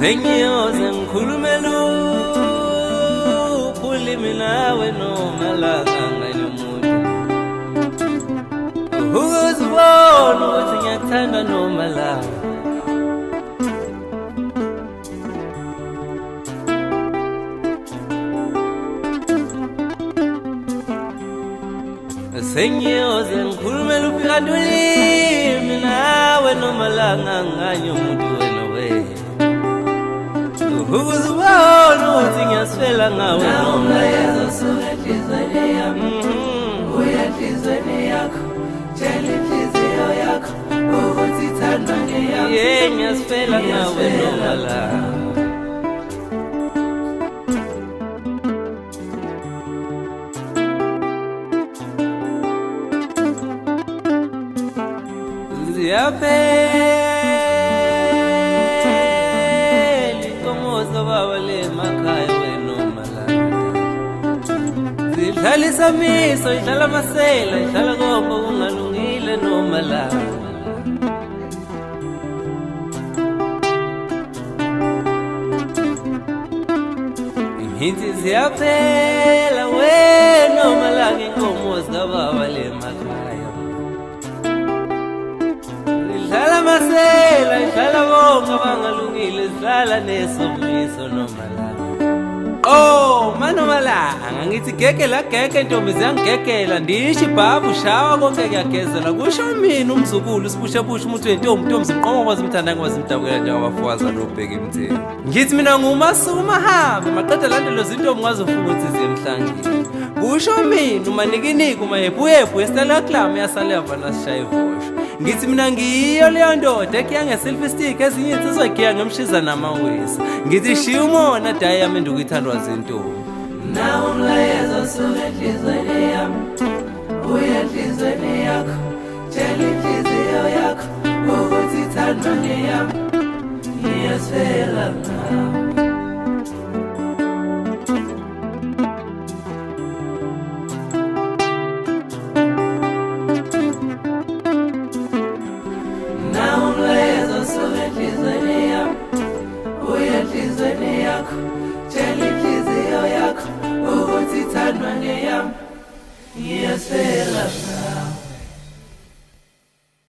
sengiyoze ngikhulume ulimi nawe noma langanganye umuntu ukuzibona ukuthi ngiyakuthanda noma la sengiyoze ngikhulume ulimi nawe noma langanganye umuntu wena ukuzibona ukuthi ngiyaswela ngawe umlayezo osuka enhlizweni yami uya enhlizweni yakho tshela inhliziyo yakho ukuthi ithandwa ngeyami ngiyaswela ngawe noma la Idlala isamiso, idlala amasela, idlala konke okungalungile noma la Ngithi ziyaphela wena noma la ngenkomo zikababa le makhaya Idlala amasela, idlala konke abangalungile, idlala nesomiso noma la Oh, manomalanga ngithi gegela gege ntombi ziyangigegela ndishi bhabu shawa konke kuyagezela kusho mina umzukulu sibushe umuntu wentombi zimqoma kwazimthanda ngwazimdabukela njengabafazi lobheka imtheni ngithi mina ngumasuma hambe maqeda landelo zintombi ngazofunga ukuthi ziyemhlangeni kusho mina umanikiniki umayebuyebhu esitala club yasaleva nasishaya ivosho ngithi mina ngiyo leyo ndoda ekiya nge-selfie stick ezinye insizwa ngemshiza namawisa ngithi shiya umona diamond ukuyithandwa zintombi nawo umlayezo osuka enhlizweni yami uya enhlizweni yakho tshela inhliziyo yakho ukuthi ithandwa ngeyami ngiyaswela ngawe tshela inhliziyo yakho ukuthi ithandwa ngeyami ngiyaswela